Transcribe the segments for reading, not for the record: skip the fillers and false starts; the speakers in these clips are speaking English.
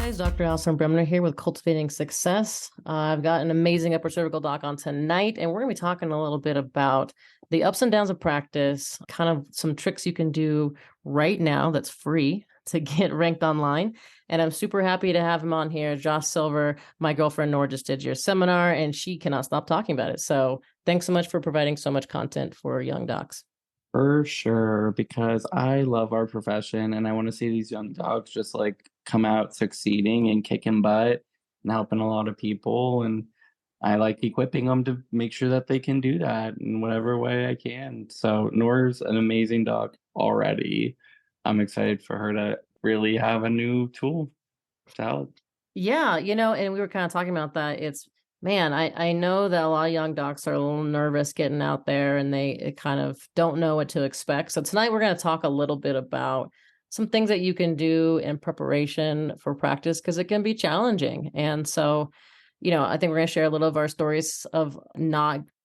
Guys, Dr. Alison Bremner here with Cultivating Success. I've got an amazing upper cervical doc on tonight, and we're going to be talking a little bit about the ups and downs of practice, kind of some tricks you can do right now that's free to get ranked online. And I'm super happy to have him on here. Josh Silver, my girlfriend Nora, just did your seminar, and she cannot stop talking about it. So thanks so much for providing so much content for young docs. For sure, because I love our profession and I want to see these young dogs just like come out succeeding and kicking butt and helping a lot of people. And I like equipping them to make sure that they can do that in whatever way I can. So Nora's an amazing dog already. I'm excited for her to really have a new tool to help. Yeah, and we were kind of talking about that. Man, I know that a lot of young docs are a little nervous getting out there and they kind of don't know what to expect. So tonight we're going to talk a little bit about some things that you can do in preparation for practice because it can be challenging. And so, I think we're going to share a little of our stories of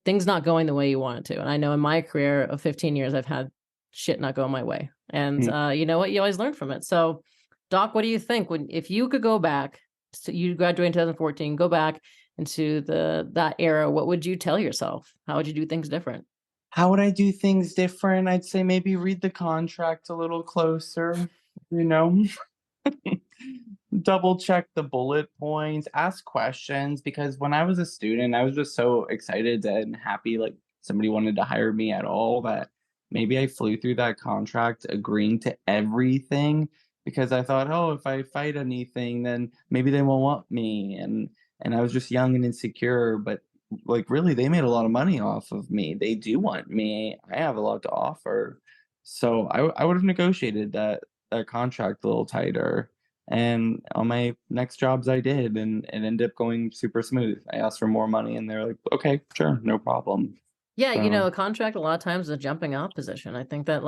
things not going the way you want it to. And I know in my career of 15 years, I've had shit not go my way. And you know what? You always learn from it. So, Doc, what do you think if you could go back? So you graduated in 2014, go back into that era, what would you tell yourself? How would you do things different? How would I do things different? I'd say maybe read the contract a little closer, you know? Double check the bullet points, ask questions because when I was a student, I was just so excited and happy like somebody wanted to hire me at all that maybe I flew through that contract agreeing to everything because I thought, oh, if I fight anything, then maybe they won't want me. And I was just young and insecure, but like really they made a lot of money off of me. They do want me. I have a lot to offer. So I would have negotiated that contract a little tighter. And on my next jobs, I did, and it ended up going super smooth. I asked for more money, and they're like, "Okay, sure, no problem." Yeah, So, a contract a lot of times is a jumping off position. I think that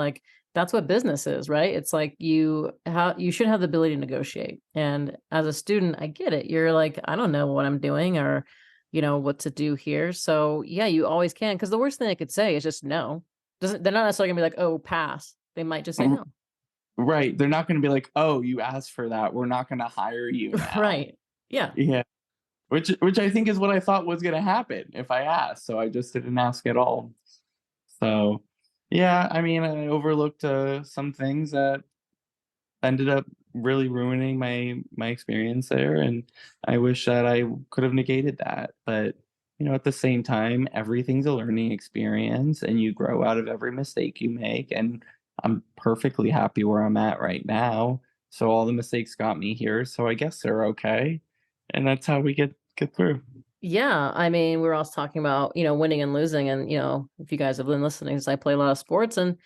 that's what business is, right? It's like you should have the ability to negotiate. And as a student, I get it. You're like, I don't know what I'm doing or what to do here. So yeah, you always can. Because the worst thing they could say is just no. They're not necessarily gonna be like, oh, pass. They might just say r- no. right, they're not going to be like, "Oh, you asked for that. We're not going to hire you now." Right. Yeah. Yeah, which I think is what I thought was going to happen if I asked. So I just didn't ask at all. So, yeah, I mean, I overlooked some things that ended up really ruining my experience there, and I wish that I could have negated that, but, at the same time, everything's a learning experience, and you grow out of every mistake you make, and I'm perfectly happy where I'm at right now, so all the mistakes got me here, so I guess they're okay, and that's how we get through. Yeah, I mean, we were also talking about, winning and losing. And, if you guys have been listening, 'cause I play a lot of sports and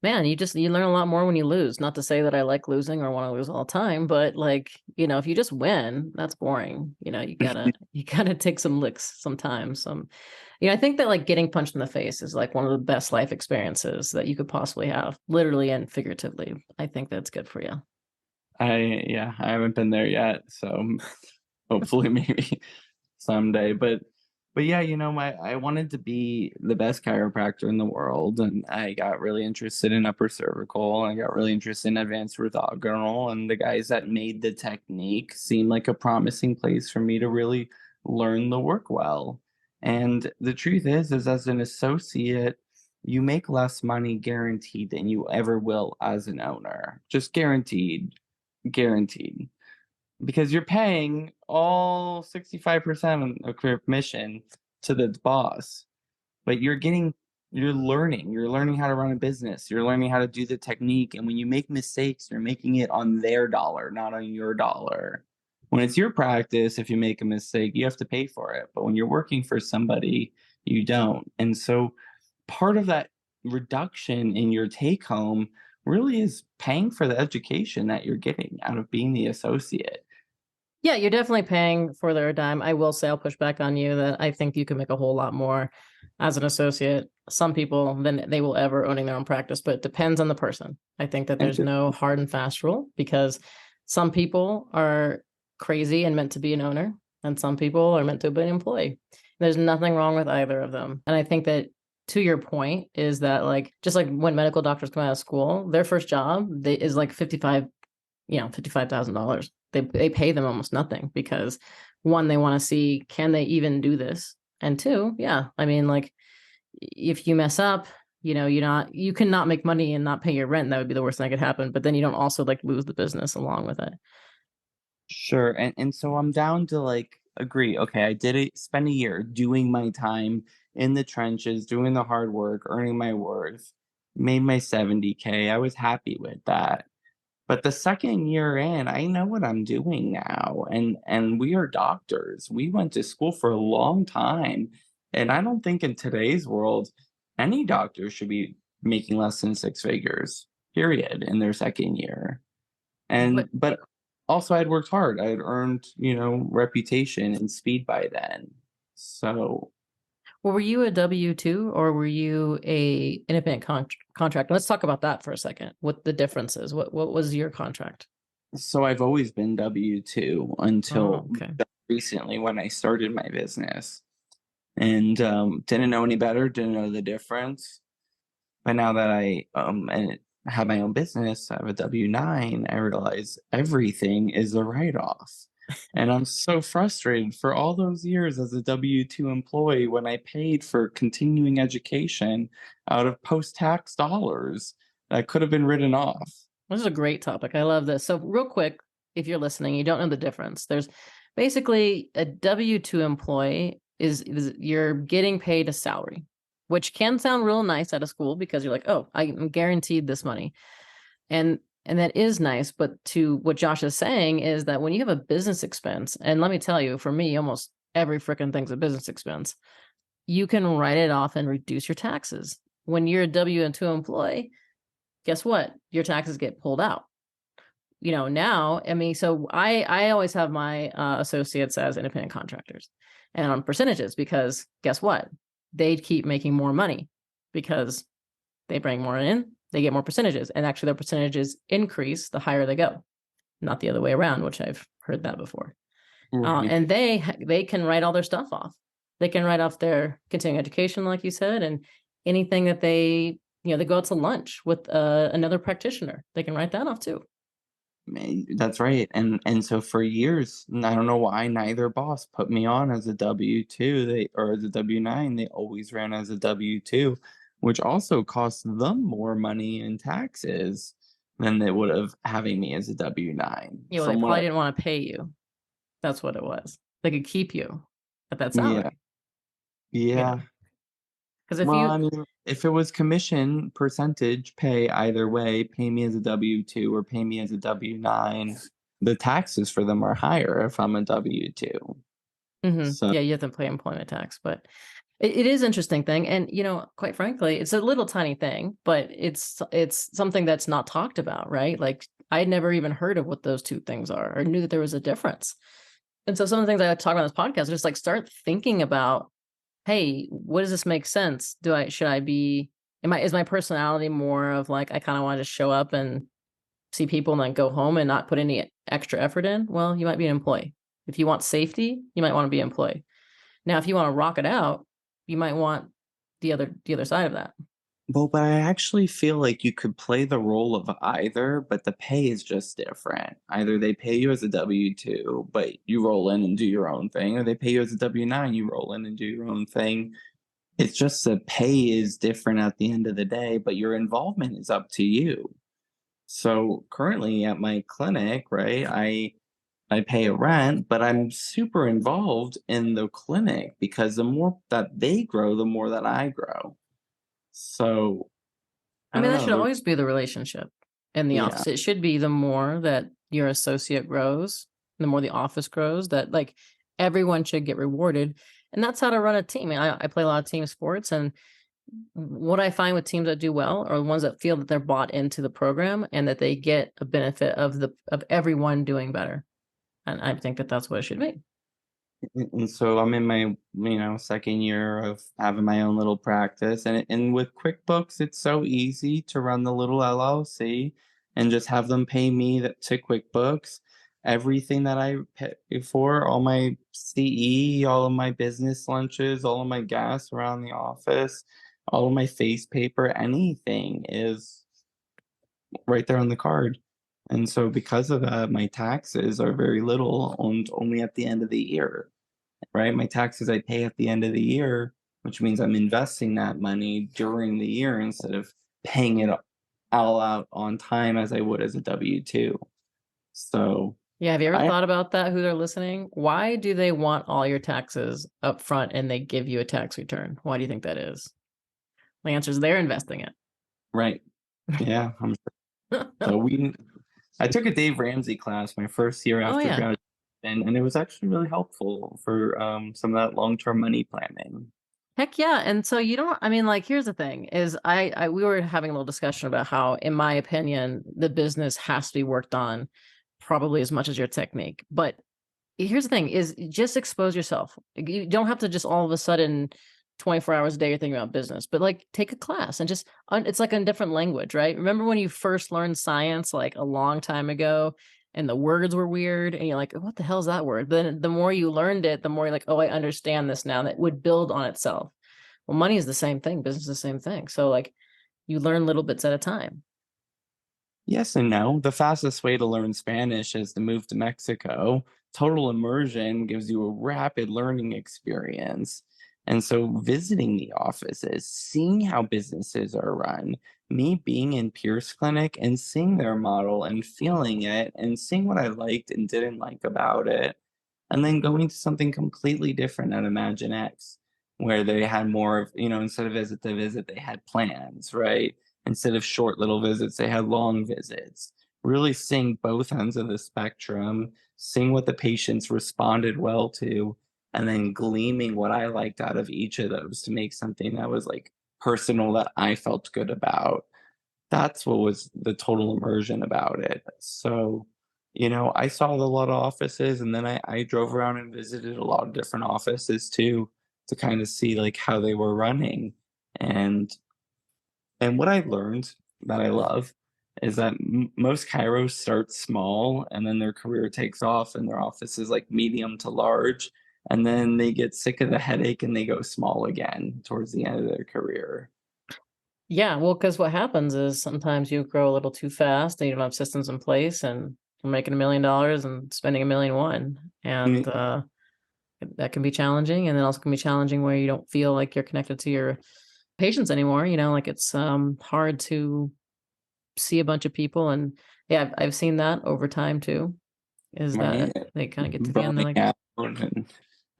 man, you learn a lot more when you lose. Not to say that I like losing or want to lose all the time, but if you just win, that's boring. You gotta you gotta take some licks sometimes. I think that getting punched in the face is like one of the best life experiences that you could possibly have, literally and figuratively. I think that's good for you. Yeah, I haven't been there yet, so hopefully maybe someday, but yeah, my I wanted to be the best chiropractor in the world, and I got really interested in upper cervical, and I got really interested in advanced orthogonal, and the guys that made the technique seemed like a promising place for me to really learn the work well. And the truth is as an associate, you make less money guaranteed than you ever will as an owner. Just guaranteed, guaranteed because you're paying all 65% of commission to the boss, but you're learning how to run a business, you're learning how to do the technique. And when you make mistakes, you're making it on their dollar, not on your dollar. When it's your practice, if you make a mistake, you have to pay for it. But when you're working for somebody, you don't. And so part of that reduction in your take home really is paying for the education that you're getting out of being the associate. Yeah, you're definitely paying for their dime. I will say I'll push back on you that I think you can make a whole lot more as an associate, some people, than they will ever owning their own practice, but it depends on the person. I think that And there's no hard and fast rule because some people are crazy and meant to be an owner, and some people are meant to be an employee. There's nothing wrong with either of them. And I think that to your point is that just like when medical doctors come out of school, their first job is like $55,000. they pay them almost nothing because one, they want to see, can they even do this? And two, yeah, I mean, like if you mess up, you cannot make money and not pay your rent. That would be the worst thing that could happen. But then you don't also like lose the business along with it. Sure. And so I'm down to like agree. Okay, I did it, spend a year doing my time in the trenches, doing the hard work, earning my worth, made my 70K. I was happy with that. But the second year in, I know what I'm doing now. And we are doctors. We went to school for a long time. And I don't think in today's world any doctor should be making less than six figures, period, in their second year. But But also I'd worked hard. I had earned, reputation and speed by then. So well, were you a W-2 or were you a independent contractor? Let's talk about that for a second. What the difference is. What was your contract? so I've always been W-2 Oh, until okay. recently when I started my business. And didn't know any better, didn't know the difference. But now that I and have my own business, I have a W-9, I realize everything is a write-off. And I'm so frustrated for all those years as a W-2 employee when I paid for continuing education out of post-tax dollars that could have been written off. This is a great topic. I love this. So, real quick, if you're listening, you don't know the difference. There's basically a W-2 employee is you're getting paid a salary, which can sound real nice at a school because you're like, oh, I'm guaranteed this money. And that is nice. But to what Josh is saying is that when you have a business expense, and let me tell you, for me, almost every freaking thing's a business expense, you can write it off and reduce your taxes. When you're a W-2 employee, guess what? Your taxes get pulled out. Now, I mean, so I always have my associates as independent contractors and on percentages because guess what? They keep making more money because they bring more in, they get more percentages, and actually their percentages increase the higher they go, not the other way around, which I've heard that before. Right. And they can write all their stuff off. They can write off their continuing education, like you said, and anything that they go out to lunch with another practitioner. They can write that off too. That's right. And so for years, I don't know why neither boss put me on as a W-2, they or as a W-9, they always ran as a W-2, which also cost them more money in taxes than they would have having me as a W-9. Well, they From probably what didn't want to pay you. That's what it was. They could keep you at that yeah, salary, you know. yeah. Because if Well, you, I mean, if it was commission percentage pay either way, pay me as a W-2 or pay me as a W-9, the taxes for them are higher if I'm a W-2. So yeah, you have to pay employment tax, but it is interesting thing, and quite frankly, it's a little tiny thing, but it's something that's not talked about, right? Like I'd never even heard of what those two things are, or knew that there was a difference. And so some of the things I talk about on this podcast are just like start thinking about, hey, what does this make sense? Should I be, is my personality more of like, I kind of want to just show up and see people and then go home and not put any extra effort in? Well, you might be an employee. If you want safety, you might want to be an employee. Now, if you want to rock it out, you might want the other side of that. well, but I actually feel like you could play the role of either, but the pay is just different. Either they pay you as a W-2, but you roll in and do your own thing, or they pay you as a W-9, you roll in and do your own thing. It's just the pay is different at the end of the day, but your involvement is up to you. So currently at my clinic, right, I pay a rent, but I'm super involved in the clinic because the more that they grow, the more that I grow. So I I mean, don't that know. should always be the relationship in the Yeah. office. It should be the more that your associate grows, the more the office grows, that like everyone should get rewarded. And that's how to run a team. I play a lot of team sports, and what I find with teams that do well are the ones that feel that they're bought into the program and that they get a benefit of everyone doing better. And I think that that's what it should be. And so I'm in my, second year of having my own little practice. And with QuickBooks, it's so easy to run the little LLC and just have them pay me to QuickBooks. Everything that I pay for, all my CE, all of my business lunches, all of my gas around the office, all of my face paper, anything is right there on the card. And so because of that, my taxes are very little and only at the end of the year, right? My taxes I pay at the end of the year, which means I'm investing that money during the year instead of paying it all out on time as I would as a W-2. So Yeah, have you ever I thought about that, who they're listening? Why do they want all your taxes up front and they give you a tax return? Why do you think that is? The answer is they're investing right. Yeah. it. So I took a Dave Ramsey class my first year Oh, after yeah. graduation, and it was actually really helpful for some of that long-term money planning. Heck yeah. And so you don't, I mean, like, here's the thing is we were having a little discussion about how, in my opinion, the business has to be worked on probably as much as your technique. But here's the thing is just expose yourself. You don't have to just all of a sudden 24 hours a day you're thinking about business, but like take a class and just it's like a different language, right? Remember when you first learned science like a long time ago and the words were weird and you're like, what the hell is that word? But then the more you learned it, the more you're like, oh, I understand this now. That would build on itself. Well, money is the same thing, business is the same thing. So like you learn little bits at a time. Yes and no. The fastest way to learn Spanish is to move to Mexico. Total immersion gives you a rapid learning experience. And so, visiting the offices, seeing how businesses are run, me being in Pierce Clinic and seeing their model and feeling it and seeing what I liked and didn't like about it, and then going to something completely different at Imagine X, where they had more of, instead of visit to visit, they had plans, right? Instead of short little visits, they had long visits. Really seeing both ends of the spectrum, seeing what the patients responded well to, and then gleaming what I liked out of each of those to make something that was like personal that I felt good about. That's what was the total immersion about it. So, I saw a lot of offices and then I drove around and visited a lot of different offices too to kind of see like how they were running. And what I learned that I love is that most chiros start small and then their career takes off and their office is like medium to large. And then they get sick of the headache and they go small again towards the end of their career. Yeah, well, because what happens is sometimes you grow a little too fast and you don't have systems in place and you're making $1 million and spending 1,000,001. And Mm, that can be challenging. And then also can be challenging where you don't feel like you're connected to your patients anymore. Like it's hard to see a bunch of people. And yeah, I've seen that over time too, is right? that they kind of get to the end, they're Burning like, out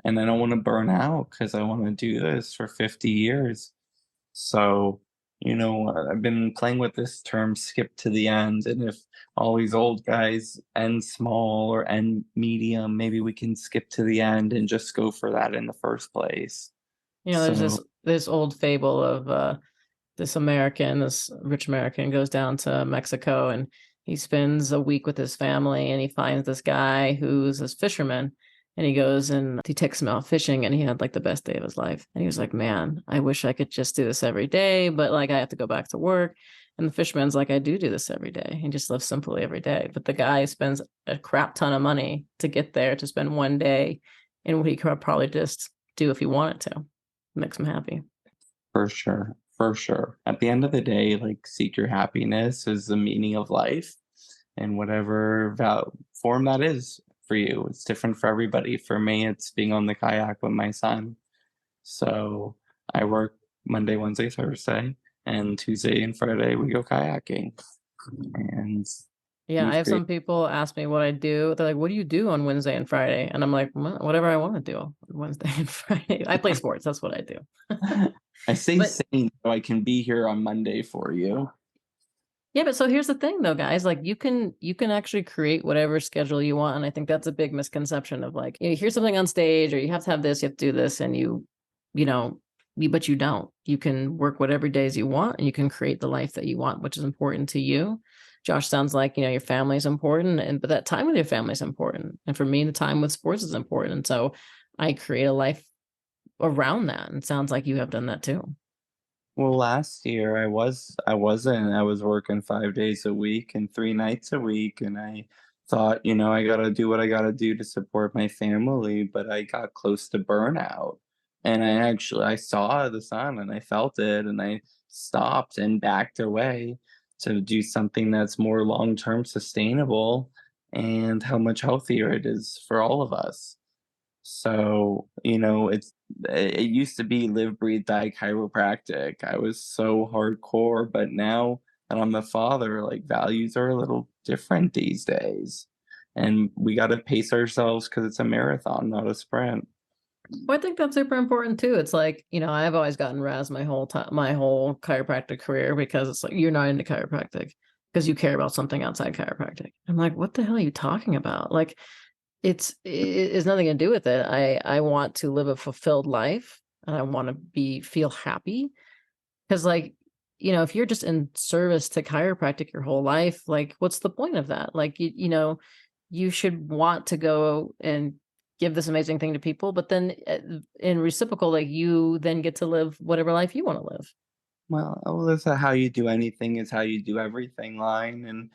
and I don't want to burn out because I want to do this for 50 years. So, I've been playing with this term skip to the end. And if all these old guys end small or end medium, maybe we can skip to the end and just go for that in the first place. there's So, this old fable of this rich American goes down to Mexico and he spends a week with his family and he finds this guy who's this fisherman and he goes and he takes him out fishing and he had like the best day of his life. And he was like, man, I wish I could just do this every day, but like I have to go back to work. And the fisherman's like, I do this every day and just live simply every day. But the guy spends a crap ton of money to get there to spend one day in what he could probably just do if he wanted to. It makes him happy. for sure, for sure. At the end of the day, like, seek your happiness is the meaning of life and whatever form that is for you. It's different for everybody. For me, it's being on the kayak with my son. So I work Monday, Wednesday, Thursday, and Tuesday and Friday we go kayaking. And Yeah, I we've have created some people ask me what I do. They're like, "What do you do on Wednesday and Friday?" And I'm like, Whatever I want to do on Wednesday and Friday." I play sports. That's what I do. I stay But sane so I can be here on Monday for you. yeah, but so here's the thing though, guys, like you can actually create whatever schedule you want. And I think that's a big misconception of like, you hear something on stage or you have to have this, you have to do this, and you know, but you don't. You can work whatever days you want and you can create the life that you want, which is important to you. Josh, sounds like, your family is important, but that time with your family is important. And for me, the time with sports is important. And so I create a life around that. And it sounds like you have done that too. Well, last year I was working 5 days a week and 3 nights a week, and I thought, I gotta do what I gotta do to support my family, but I got close to burnout. And I saw the sun and I felt it and I stopped and backed away to do something that's more long-term sustainable and how much healthier it is for all of us. So, it used to be live, breathe, die chiropractic. I was so hardcore, but now that I'm a father, like values are a little different these days. And we got to pace ourselves because it's a marathon, not a sprint. Well, I think that's super important too. It's like, I've always gotten razzed my whole time, my whole chiropractic career, because it's like, you're not into chiropractic because you care about something outside chiropractic. I'm like, what the hell are you talking about? Like, it's nothing to do with it. I want to live a fulfilled life, and I want to feel happy. Because, like, if you're just in service to chiropractic your whole life, like, what's the point of that? Like, you should want to go and give this amazing thing to people, but then in reciprocal, like, you then get to live whatever life you want to live. Well, that's a how you do anything is how you do everything line. And,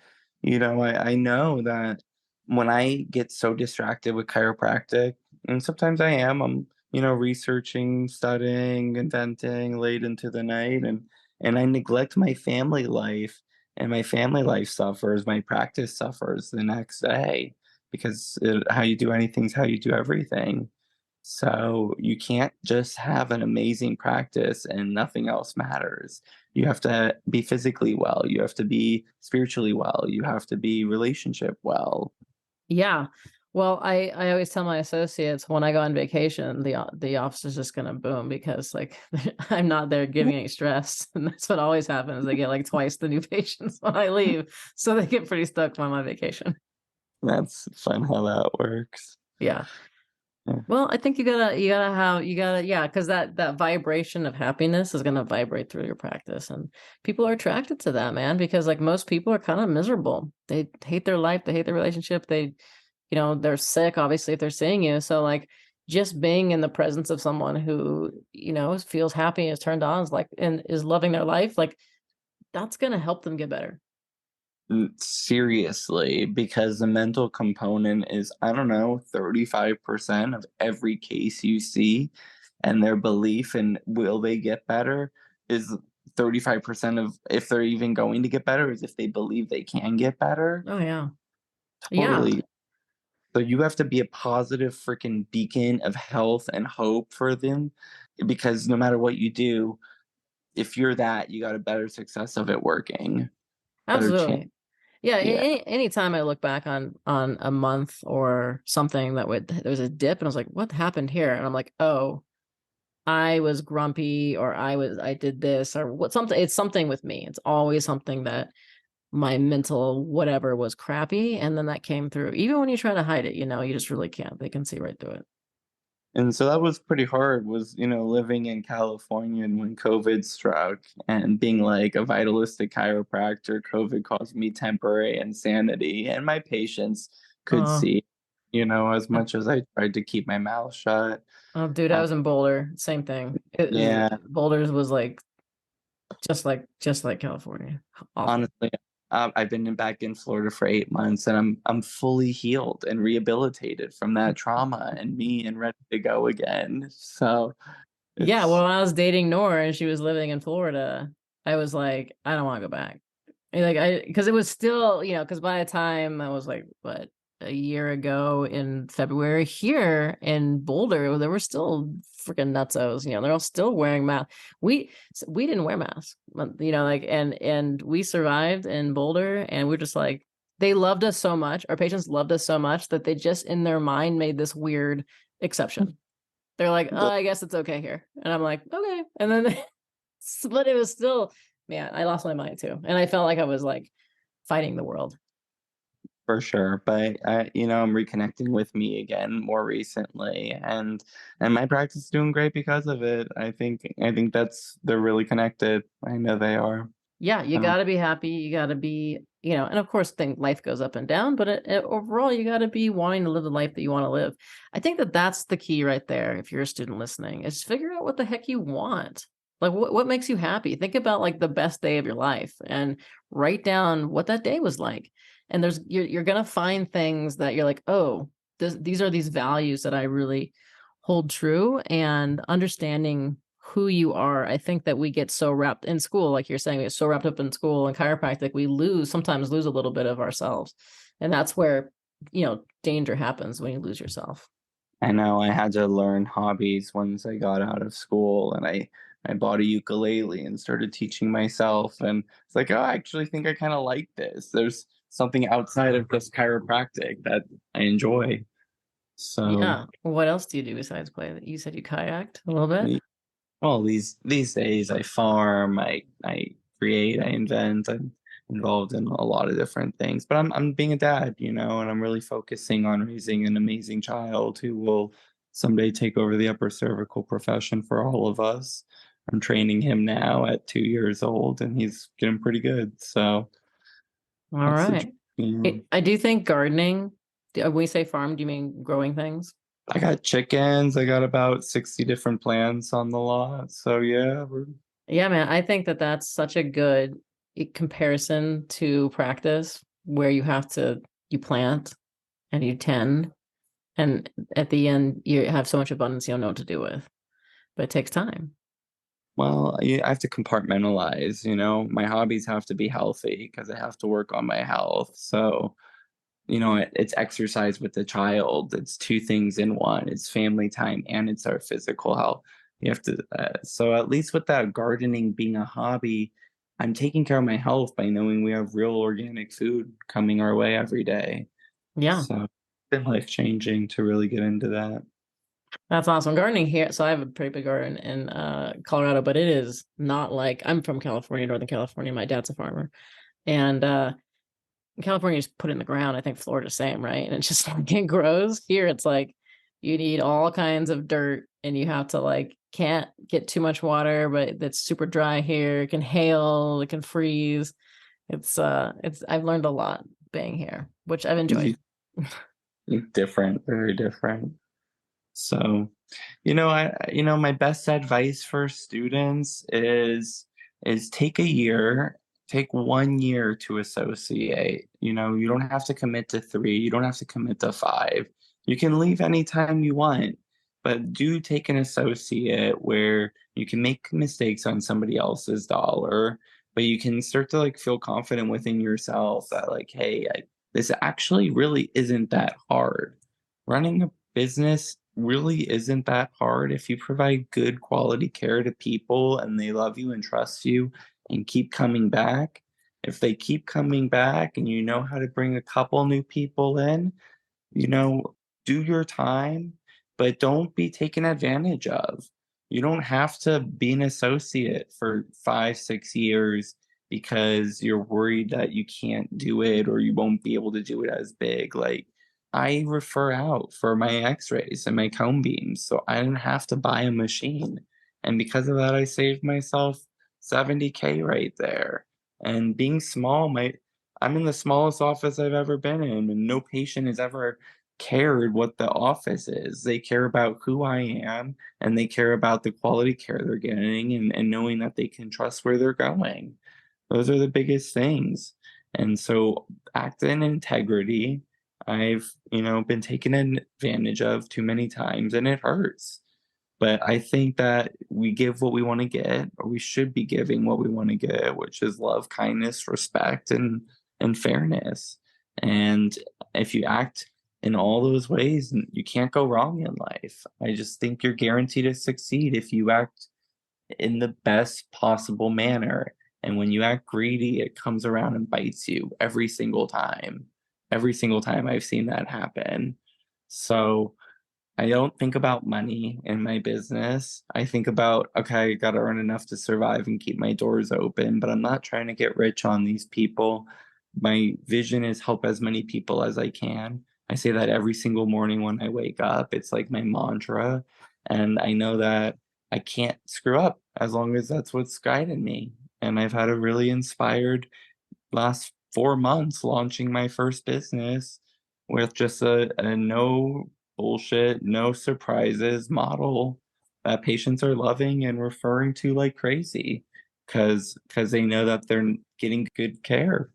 I know that when I get so distracted with chiropractic, and sometimes I'm researching, studying, inventing late into the night, and I neglect my family life, and my family life suffers, my practice suffers the next day because how you do anything is how you do everything. So you can't just have an amazing practice and nothing else matters. You have to be physically well, you have to be spiritually well, you have to be relationship well. Yeah. Well, I always tell my associates, when I go on vacation, the office is just gonna boom, because, like, I'm not there giving any stress, and that's what always happens. They get like twice the new patients when I leave, so they get pretty stoked on my vacation. That's fun how that works. Yeah. Yeah. Well, I think yeah, because that vibration of happiness is gonna vibrate through your practice, and people are attracted to that, man. Because, like, most people are kind of miserable. They hate their life, they hate their relationship, they're sick, obviously, if they're seeing you. So, like, just being in the presence of someone who, feels happy, is turned on, is like, and is loving their life, like, that's gonna help them get better. Seriously, because the mental component is, I don't know, 35% of every case you see, and their belief in will they get better is 35% of if they're even going to get better is if they believe they can get better. Oh yeah. Yeah. Totally. So you have to be a positive freaking beacon of health and hope for them because no matter what you do, if you're that, you got a better success of it working, better chance. Absolutely. Yeah, Yeah. anytime I look back on a month or something that would there was a dip, and I was like, "What happened here?" And I'm like, "Oh, I was grumpy, or I did this, or what something." It's something with me. It's always something that my mental whatever was crappy, and then that came through. Even when you try to hide it, you just really can't. They can see right through it. And so that was pretty hard was, living in California and when COVID struck and being like a vitalistic chiropractor, COVID caused me temporary insanity and my patients could Oh, see, as much as I tried to keep my mouth shut. oh, dude, I Uh, was in Boulder. Same thing. yeah, Boulder's was like just like California. Awful. honestly, I've been back in Florida for 8 months and I'm fully healed and rehabilitated from that trauma and me and ready to go again. So Yeah, it's well, when I was dating Nora and she was living in Florida, I was like, I don't want to go back. And, like, because it was still, because by the time I was like, what, a year ago in February here in Boulder, there were still freaking nutsos, they're all still wearing masks. We didn't wear masks, but, like, and we survived in Boulder, and we're just like, they loved us so much. Our patients loved us so much that they just in their mind made this weird exception. They're like, "Oh, I guess it's okay here." And I'm like, "Okay." And then but it was still, man, I lost my mind too. And I felt like I was like fighting the world. For sure, but I'm reconnecting with me again more recently, and my practice is doing great because of it. I think that's they're really connected. I know they are. Yeah, you Um, got to be happy. You got to be, and of course, life goes up and down, but overall, you got to be wanting to live the life that you want to live. I think that that's the key right there. If you're a student listening, is figure out what the heck you want. Like, what makes you happy? Think about, like, the best day of your life and write down what that day was like. And you're gonna find things that you're like, oh, these are these values that I really hold true, and understanding who you are. I think that we get so wrapped in school, like you're saying, we get so wrapped up in school and chiropractic, we sometimes lose a little bit of ourselves. And that's where, danger happens when you lose yourself. I know I had to learn hobbies once I got out of school, and I bought a ukulele and started teaching myself, and it's like, "Oh, I actually think I kinda like this." There's something outside of just chiropractic that I enjoy. So, Yeah. What else do you do besides play? You said you kayaked a little bit. the well, these days I farm, I create, I invent, I'm involved in a lot of different things, but I'm being a dad, and I'm really focusing on raising an amazing child who will someday take over the upper cervical profession for all of us. I'm training him now at 2 years old, and he's getting pretty good, so All that's the right. dream. I do think gardening, when we say farm, do you mean growing things? I got chickens, I got about 60 different plants on the lot, so yeah, we're Yeah, man. I think that that's such a good comparison to practice where you plant and you tend, and at the end, you have so much abundance you don't know what to do with, but it takes time. Well, I have to compartmentalize, my hobbies have to be healthy because I have to work on my health. So, it's exercise with the child. It's two things in one. It's family time and it's our physical health. You have to, so at least with that gardening being a hobby, I'm taking care of my health by knowing we have real organic food coming our way every day. Yeah. So, it's been life changing to really get into that. That's awesome. Gardening here. So I have a pretty big garden in Colorado, but it is not like I'm from California, Northern California. My dad's a farmer. And California just put it in the ground. I think Florida's same, right? And it's just like it grows. Here it's like you need all kinds of dirt and you have to like can't get too much water, but it's super dry here. It can hail, it can freeze. It's I've learned a lot being here, which I've enjoyed. Different, very different. So, my best advice for students is take 1 year to associate. You don't have to commit to 3, you don't have to commit to 5. You can leave anytime you want, but do take an associate where you can make mistakes on somebody else's dollar, but you can start to like feel confident within yourself that like, hey, this actually really isn't that hard. Running a business really isn't that hard if you provide good quality care to people and they love you and trust you and keep coming back. If they keep coming back and you know how to bring a couple new people in, you know, do your time, but don't be taken advantage of. You don't have to be an associate for 5, 6 years because you're worried that you can't do it or you won't be able to do it as big. Like, I refer out for my x rays and my cone beams, so I didn't have to buy a machine. And because of that, I saved myself 70K right there. And being small, I'm in the smallest office I've ever been in, and no patient has ever cared what the office is. They care about who I am and they care about the quality care they're getting and knowing that they can trust where they're going. Those are the biggest things. And so act in integrity. I've, been taken advantage of too many times and it hurts. But I think that we give what we want to get, or we should be giving what we want to get, which is love, kindness, respect, and fairness. And if you act in all those ways, you can't go wrong in life. I just think you're guaranteed to succeed if you act in the best possible manner. And when you act greedy, it comes around and bites you every single time. Every single time I've seen that happen. So I don't think about money in my business. I think about, okay, I got to earn enough to survive and keep my doors open, but I'm not trying to get rich on these people. My vision is help as many people as I can. I say that every single morning when I wake up. It's like my mantra. And I know that I can't screw up as long as that's what's guided me. And I've had a really inspired last 4 months launching my first business with just a no bullshit, no surprises model that patients are loving and referring to like crazy because they know that they're getting good care.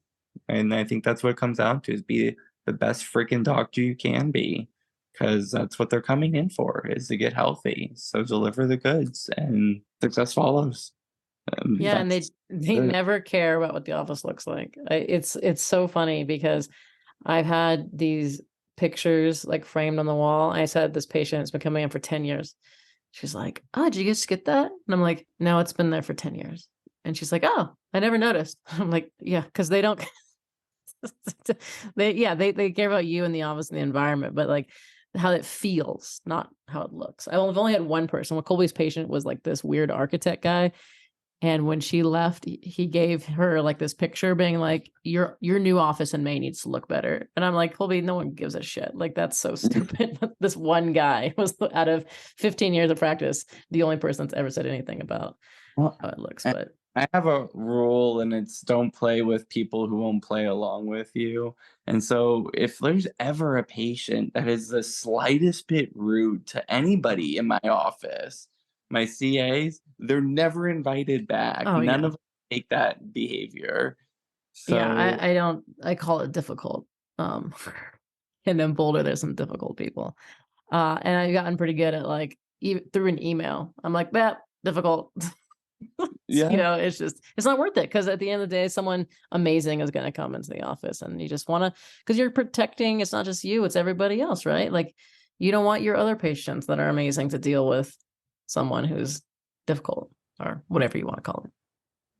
And I think that's what it comes down to is be the best freaking doctor you can be. because that's what they're coming in for, is to get healthy. So deliver the goods and success follows. Yeah, and That's they it. never care about what the office looks like. It's so funny because I've had these pictures like framed on the wall. I said this patient has been coming in for 10 years. She's like, "Oh, did you just get that?" And I'm like, "No, it's been there for 10 years." And she's like, "Oh, I never noticed." I'm like, "Yeah, because they don't they care about you and the office and the environment, but like how it feels, not how it looks." I've only had one person. Well, Colby's patient was like this weird architect guy. And when she left, he gave her like this picture being like, your new office in May needs to look better. And I'm like, Colby, no one gives a shit. Like, that's so stupid. This one guy was, out of 15 years of practice, the only person that's ever said anything about Well, how it looks. I But I have a rule, and it's don't play with people who won't play along with you. And so if there's ever a patient that is the slightest bit rude to anybody in my office, my CAs, they're never invited back. oh None yeah. of them take that behavior. Yeah, So I don't, I call it difficult. Um and then Boulder, there's some difficult people. And I've gotten pretty good at like through an email. I'm like, that difficult. yeah. It's just, it's not worth it because at the end of the day, someone amazing is going to come into the office and you just want to, because you're protecting, it's not just you, it's everybody else, right? Like you don't want your other patients that are amazing to deal with someone who's difficult or whatever you want to call it.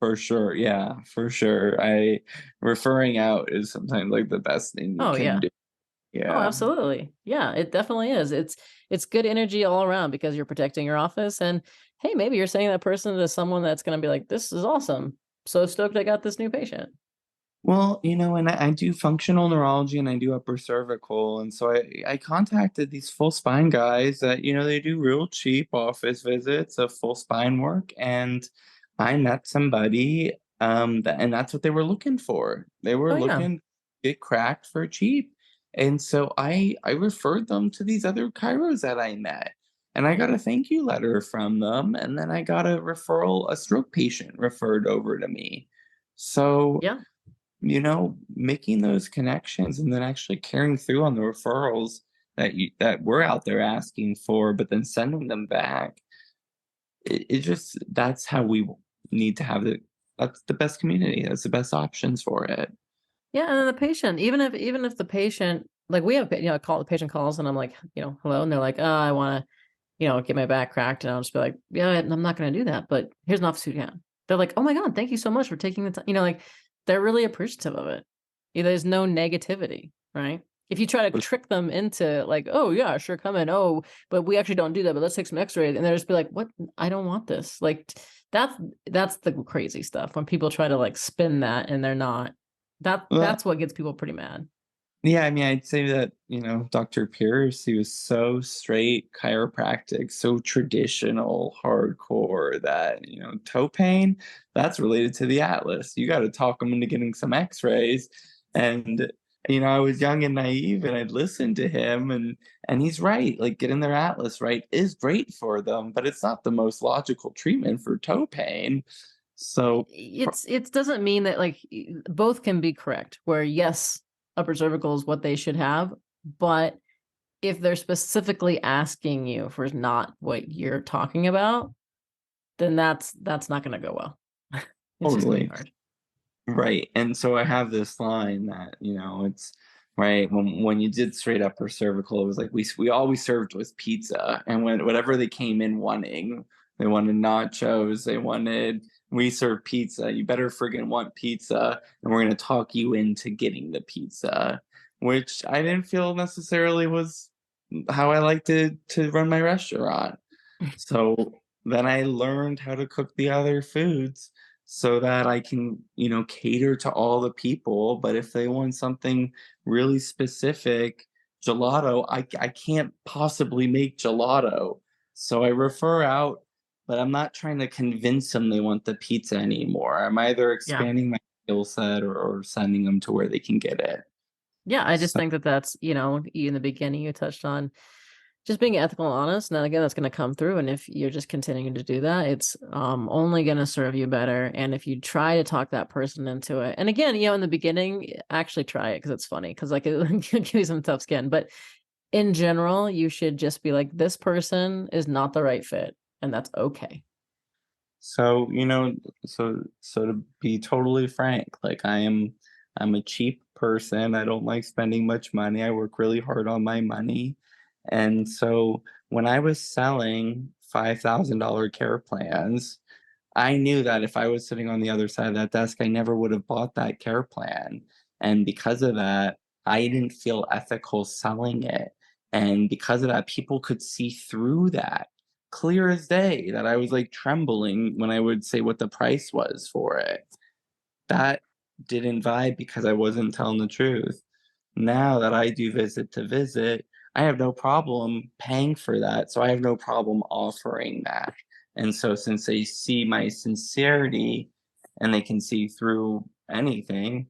For sure. Yeah, for sure. I referring out is sometimes like the best thing you Oh can yeah. do. Oh, Yeah. absolutely. Yeah, it definitely is. It's good energy all around because you're protecting your office and hey, maybe you're saying that person to someone that's going to be like, this is awesome. So stoked I got this new patient. Well, and I do functional neurology and I do upper cervical. And so I contacted these full spine guys that, they do real cheap office visits of full spine work. And I met somebody and that's what they were looking for. They were Oh yeah. looking to get cracked for cheap. And so I referred them to these other chiros that I met. And I got a thank you letter from them. And then I got a referral, a stroke patient referred over to me. So Yeah. making those connections and then actually carrying through on the referrals that we're out there asking for, but then sending them back. It just that's how we need to have that's the best community. That's the best options for it. Yeah, and then the patient, even if the patient, like we have, call the patient calls and I'm like, hello, and they're like, oh, I want to, get my back cracked, and I'll just be like, yeah, I'm not going to do that, but here's an office who can. They're like, oh my god, thank you so much for taking the time. Like they're really appreciative of it. There's no negativity, right? If you try to For trick them into like, oh yeah, sure, come in. Oh, but we actually don't do that. But let's take some X-rays, and they'll just be like, what? I don't want this. Like that's that's the crazy stuff when people try to like spin that and they're not. well, That's what gets people pretty mad. yeah, I mean, I'd say that, Dr. Pierce, he was so straight chiropractic, so traditional, hardcore that, toe pain, that's related to the atlas. You got to talk him into getting some x-rays. And, I was young and naive and I'd listen to him and he's right. Like getting their atlas right is great for them, but it's not the most logical treatment for toe pain. So, It doesn't mean that like both can be correct. Where yes, upper cervical is what they should have, but if they're specifically asking you for not what you're talking about, then that's not going to go well. It's just going to be totally. hard. Right. And so I have this line that, it's right when you did straight upper cervical, it was like we always served was pizza. And whatever they came in wanting, they wanted nachos, we serve pizza. You better friggin' want pizza, and we're gonna talk you into getting the pizza, which I didn't feel necessarily was how I like to run my restaurant. So then I learned how to cook the other foods so that I can, cater to all the people. But if they want something really specific, gelato, I can't possibly make gelato. So I refer out, but I'm not trying to convince them they want the pizza anymore. I'm either Yeah. expanding my skill set or sending them to where they can get it. Yeah. I just So, think that that's, in the beginning you touched on just being ethical and honest. And again, that's going to come through. And if you're just continuing to do that, it's only going to serve you better. And if you try to talk that person into it, and again, in the beginning, actually try it because it's funny because like it gives you some tough skin. But in general, you should just be like, this person is not the right fit, and that's okay. So, so to be totally frank, like I'm a cheap person. I don't like spending much money. I work really hard on my money. And so when I was selling $5,000 care plans, I knew that if I was sitting on the other side of that desk, I never would have bought that care plan. And because of that, I didn't feel ethical selling it. And because of that, people could see through that clear as day, that I was like trembling when I would say what the price was for it. That didn't vibe because I wasn't telling the truth. Now that I do visit to visit, I have no problem paying for that. So I have no problem offering that. And so since they see my sincerity and they can see through anything,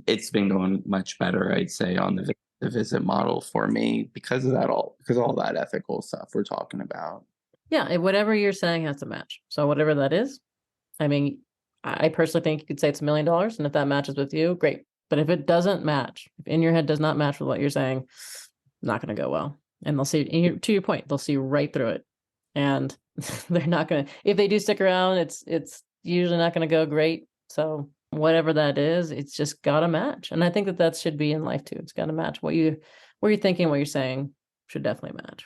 it's been going much better, I'd say, on the visit model for me because of that all because of all that ethical stuff we're talking about. Yeah, whatever you're saying has to match. So whatever that is, I mean, I personally think you could say it's $1 million, and if that matches with you, great. But if it doesn't match, if in your head does not match with what you're saying, not going to go well. And they'll see, to your point, they'll see right through it, and they're not going to. If they do stick around, it's usually not going to go great. So whatever that is, it's just got to match. And I think that should be in life too. It's got to match what you're thinking, what you're saying should definitely match.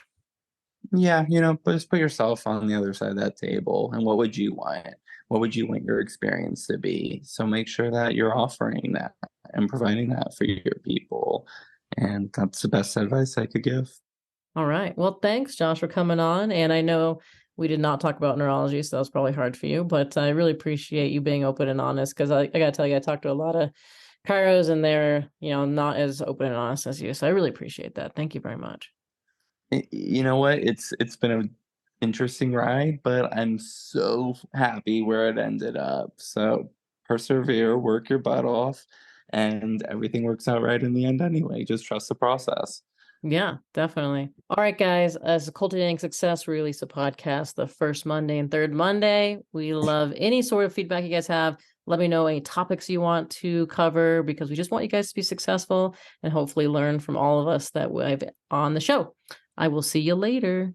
Yeah, but just put yourself on the other side of that table and what would you want? What would you want your experience to be? So make sure that you're offering that and providing that for your people. And that's the best advice I could give. All right. Well, thanks, Josh, for coming on. And I know we did not talk about neurology, so that was probably hard for you, but I really appreciate you being open and honest because I got to tell you, I talked to a lot of chiros and they're, not as open and honest as you. So I really appreciate that. Thank you very much. You know what? It's been an interesting ride, but I'm so happy where it ended up. So persevere, work your butt off, and everything works out right in the end anyway. Just trust the process. Yeah, definitely. All right, guys. As Cultivating Success, we release a podcast the first Monday and third Monday. We love any sort of feedback you guys have. Let me know any topics you want to cover because we just want you guys to be successful and hopefully learn from all of us that we have on the show. I will see you later.